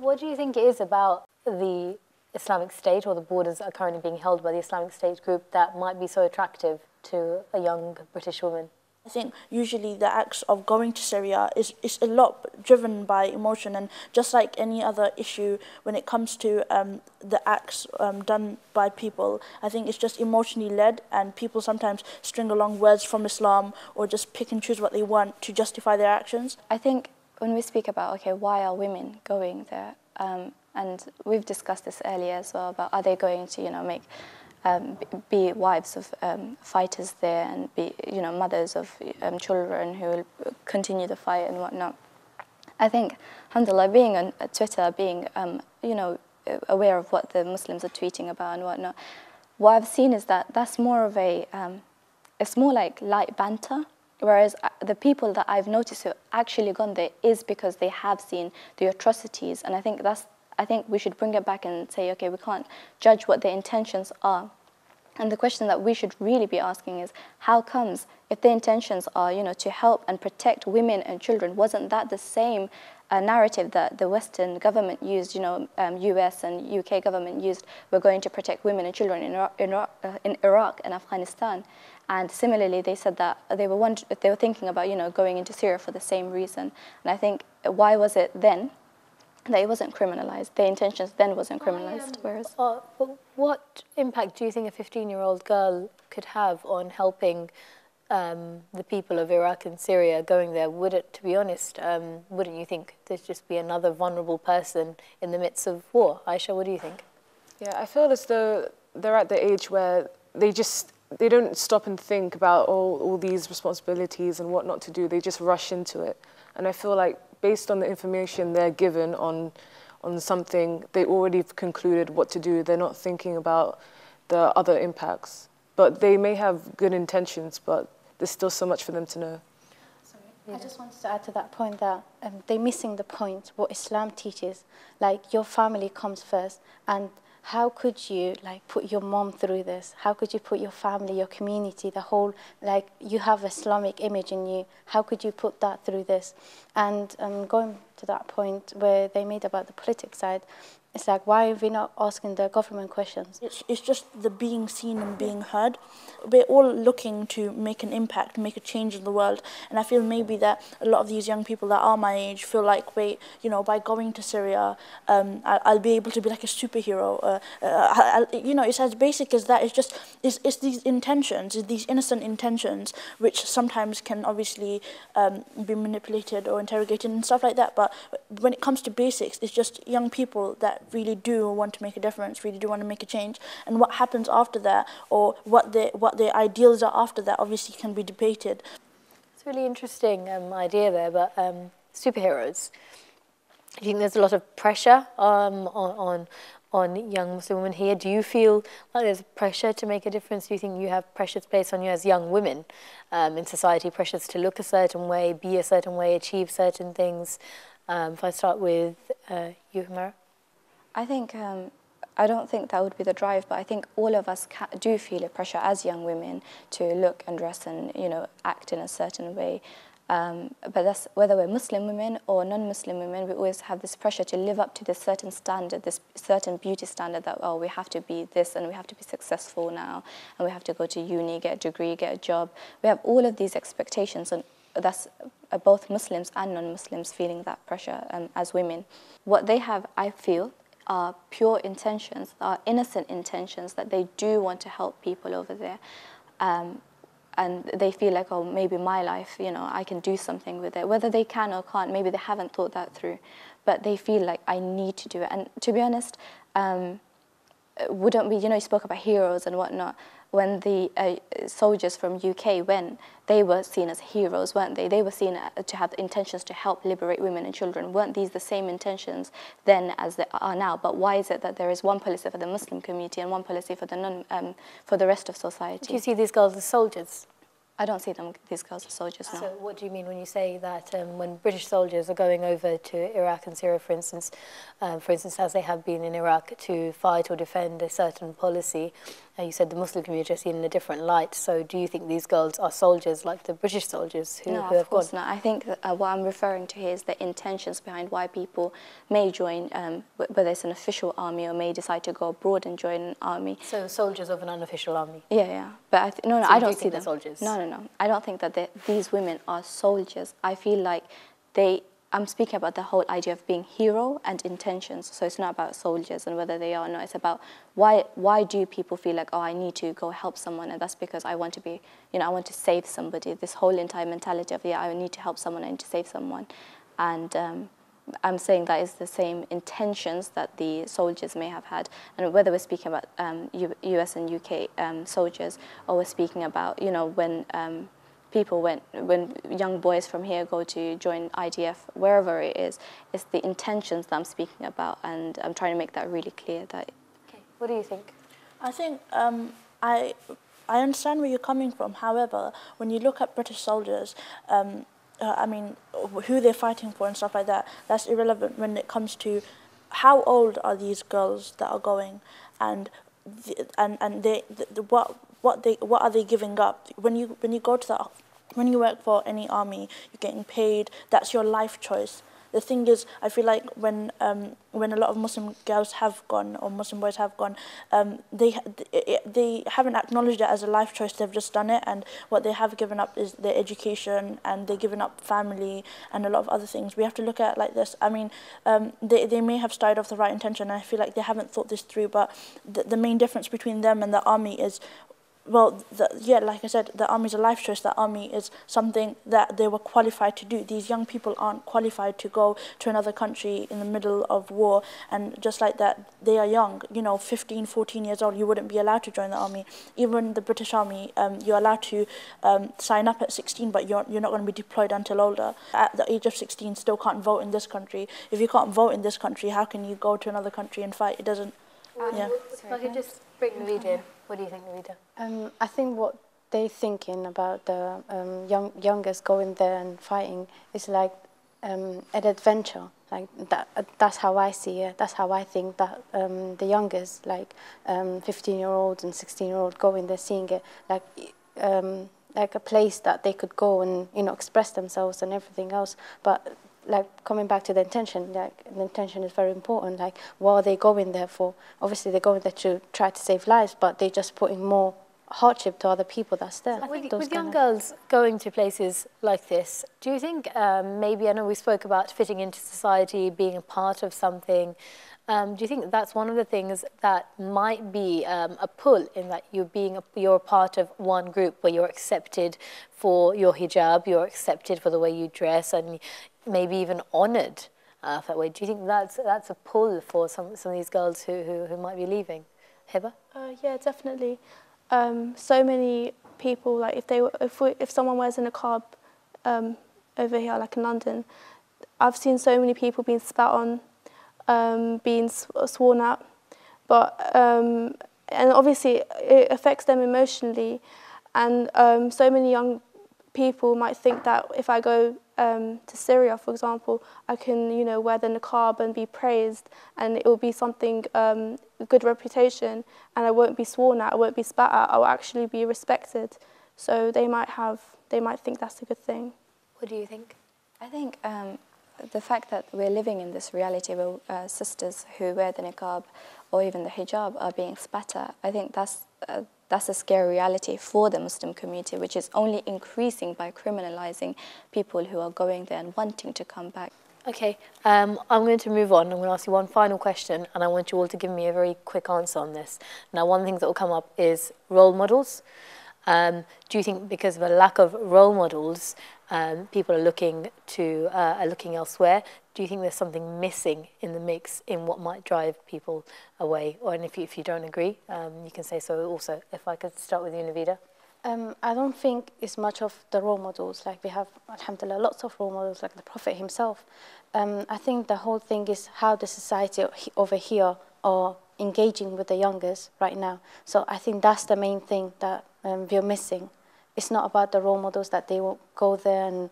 What do you think it is about the Islamic State, or the borders that are currently being held by the Islamic State group, that might be so attractive to a young British woman? I think usually the acts of going to Syria is a lot driven by emotion, and just like any other issue when it comes to the acts done by people, I think it's just emotionally led, and people sometimes string along words from Islam or just pick and choose what they want to justify their actions. I think when we speak about, okay, why are women going there, and we've discussed this earlier as well, about are they going to, be wives of fighters there, and be, mothers of children who will continue the fight and whatnot. I think, alhamdulillah, being on Twitter, being, aware of what the Muslims are tweeting about and whatnot, what I've seen is that that's more of it's more like light banter, whereas the people that I've noticed who actually gone there is because they have seen the atrocities, and I think we should bring it back and say, okay, we can't judge what their intentions are. And the question that we should really be asking is, how comes, if their intentions are, to help and protect women and children, wasn't that the same narrative that the Western government used, US and UK government used, we're going to protect women and children in Iraq and Afghanistan? And similarly, they said that they were thinking about, going into Syria for the same reason. And I think, why was it then that it wasn't criminalized? Their intentions then wasn't criminalized. Whereas, what impact do you think a 15-year-old girl could have on helping the people of Iraq and Syria going there? Would it, to be honest, wouldn't you think there'd just be another vulnerable person in the midst of war? Aisha, what do you think? Yeah, I feel as though they're at the age where they don't stop and think about all these responsibilities and what not to do. They just rush into it. And I feel like based on the information they're given on something, they already have concluded what to do. They're not thinking about the other impacts. But they may have good intentions, but there's still so much for them to know. Sorry, I just wanted to add to that point that they're missing the point, what Islam teaches. Like, your family comes first, and how could you put your mom through this? How could you put your family, your community, the whole, you have Islamic image in you, how could you put that through this? And going to that point where they made about the politics side, it's like, why are we not asking the government questions? It's just the being seen and being heard. We're all looking to make an impact, make a change in the world. And I feel maybe that a lot of these young people that are my age feel like, wait, by going to Syria, I'll be able to be like a superhero. It's as basic as that. It's these intentions, it's these innocent intentions, which sometimes can obviously be manipulated or interrogated and stuff like that. But when it comes to basics, it's just young people that really do want to make a difference, really do want to make a change. And what happens after that, or what their ideals are after that, obviously can be debated. It's a really interesting idea there, but superheroes. I think there's a lot of pressure on young Muslim women here. Do you feel like there's pressure to make a difference? Do you think you have pressures placed on you as young women in society, pressures to look a certain way, be a certain way, achieve certain things? If I start with you, Humara. I think, I don't think that would be the drive, but I think all of us do feel a pressure as young women to look and dress and, act in a certain way. But that's whether we're Muslim women or non-Muslim women, we always have this pressure to live up to this certain standard, this certain beauty standard that, we have to be this and we have to be successful now and we have to go to uni, get a degree, get a job. We have all of these expectations, and that's both Muslims and non-Muslims feeling that pressure as women. What they have, I feel, are pure intentions, are innocent intentions that they do want to help people over there. And they feel like, maybe my life, I can do something with it. Whether they can or can't, maybe they haven't thought that through. But they feel like, I need to do it. And to be honest, wouldn't we, you spoke about heroes and whatnot. When the soldiers from UK went, they were seen as heroes, weren't they? They were seen to have intentions to help liberate women and children. Weren't these the same intentions then as they are now? But why is it that there is one policy for the Muslim community and one policy for the for the rest of society? Do you see these girls as soldiers? I don't see these girls as soldiers now. So what do you mean when you say that when British soldiers are going over to Iraq and Syria, for instance, as they have been in Iraq, to fight or defend a certain policy, you said the Muslim community are seen in a different light. So do you think these girls are soldiers like the British soldiers who No, have gone? of course not. I think that, what I'm referring to here is the intentions behind why people may join, whether it's an official army or may decide to go abroad and join an army. So soldiers of an unofficial army? Yeah, yeah. But no, So I you don't do see think them. they're soldiers? No. I don't think that these women are soldiers. I feel like I'm speaking about the whole idea of being hero and intentions. So it's not about soldiers and whether they are or not. It's about why do people feel like, oh, I need to go help someone, and that's because I want to be, I want to save somebody. This whole entire mentality of, I need to help someone, I need to save someone. And I'm saying that is the same intentions that the soldiers may have had. And whether we're speaking about US and UK soldiers, or we're speaking about, when when young boys from here go to join IDF, wherever it is, it's the intentions that I'm speaking about, and I'm trying to make that really clear. That. Okay, what do you think? I think I understand where you're coming from. However, when you look at British soldiers, I mean, who they're fighting for and stuff like that, that's irrelevant when it comes to how old are these girls that are going, and what are they giving up? When you go to when you work for any army, you're getting paid. That's your life choice. The thing is, I feel like when a lot of Muslim girls have gone, or Muslim boys have gone, they haven't acknowledged it as a life choice. They've just done it, and what they have given up is their education, and they've given up family and a lot of other things. We have to look at it like this. I mean, they may have started off the right intention, and I feel like they haven't thought this through. But the main difference between them and the army is, well, like I said, the army is a life choice. The army is something that they were qualified to do. These young people aren't qualified to go to another country in the middle of war, and just like that, they are young. 15, 14 years old, you wouldn't be allowed to join the army. Even the British Army, you're allowed to sign up at 16, but you're not going to be deployed until older. At the age of 16, still can't vote in this country. If you can't vote in this country, how can you go to another country and fight? It doesn't, yeah. If I could just bring Naveeda in. What do you think, Naveeda? I think what they're thinking about the youngest going there and fighting is like an adventure. Like that's how I see it. That's how I think that the youngest, like 15-year-olds and 16-year-olds, going there, seeing it like a place that they could go and express themselves and everything else. But like coming back to the intention, like the intention is very important. Like, what are they going there for? Obviously, they're going there to try to save lives, but they're just putting more hardship to other people that's there. With young girls going to places like this, do you think maybe, I know we spoke about fitting into society, being a part of something, do you think that's one of the things that might be a pull, in that you're a part of one group where you're accepted for your hijab, you're accepted for the way you dress, and maybe even honoured that way? Do you think that's a pull for some of these girls who might be leaving? Hiba? Yeah, definitely. So many people, like if someone wears a niqab over here, like in London, I've seen so many people being spat on, being sworn at, but and obviously it affects them emotionally, and so many young people might think that if I go to Syria, for example, I can, wear the niqab and be praised, and it will be something, good reputation, and I won't be sworn at, I won't be spat at, I will actually be respected. So they might think that's a good thing. What do you think? I think the fact that we're living in this reality where sisters who wear the niqab or even the hijab are being spat at, I think that's a scary reality for the Muslim community, which is only increasing by criminalizing people who are going there and wanting to come back. Okay, I'm going to move on. I'm going to ask you one final question, and I want you all to give me a very quick answer on this. Now, one thing that will come up is role models. Do you think because of a lack of role models, people are looking elsewhere? Do you think there's something missing in the mix in what might drive people away? And if you don't agree, you can say so also. If I could start with you, Naveeda. I don't think it's much of the role models. Like, we have, alhamdulillah, lots of role models, like the Prophet himself. I think the whole thing is how the society over here are engaging with the youngest right now. So I think that's the main thing that we're missing. It's not about the role models that they will go there and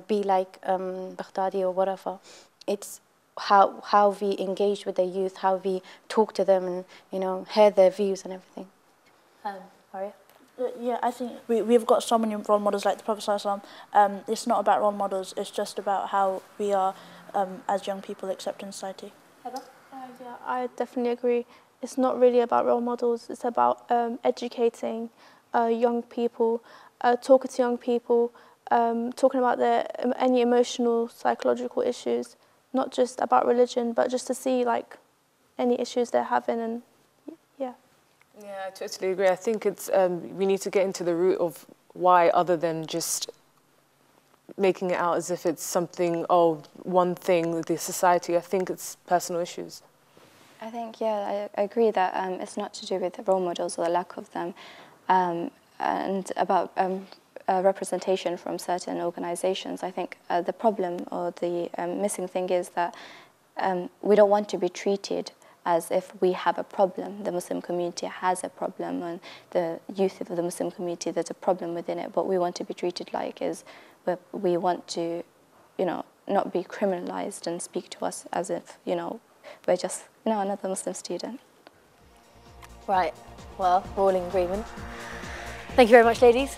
be like Baghdadi or whatever. It's how we engage with the youth, how we talk to them, and hear their views and everything. Maria? Yeah, I think we've got so many role models like the Prophet ﷺ. It's not about role models, it's just about how we are as young people accepted in society. Yeah, I definitely agree. It's not really about role models, it's about educating young people, talking to young people, talking about their any emotional, psychological issues, not just about religion, but just to see like any issues they're having, and yeah. Yeah, I totally agree. I think it's we need to get into the root of why, other than just making it out as if it's something, one thing with the society. I think it's personal issues. I think, yeah, I agree that it's not to do with the role models or the lack of them, and about representation from certain organizations. I think the problem or the missing thing is that we don't want to be treated as if we have a problem. The Muslim community has a problem, and the youth of the Muslim community, there's a problem within it. What we want to be treated like is we want to, not be criminalized and speak to us as if, we're just, another Muslim student. Right, well, we're all in agreement. Thank you very much, ladies.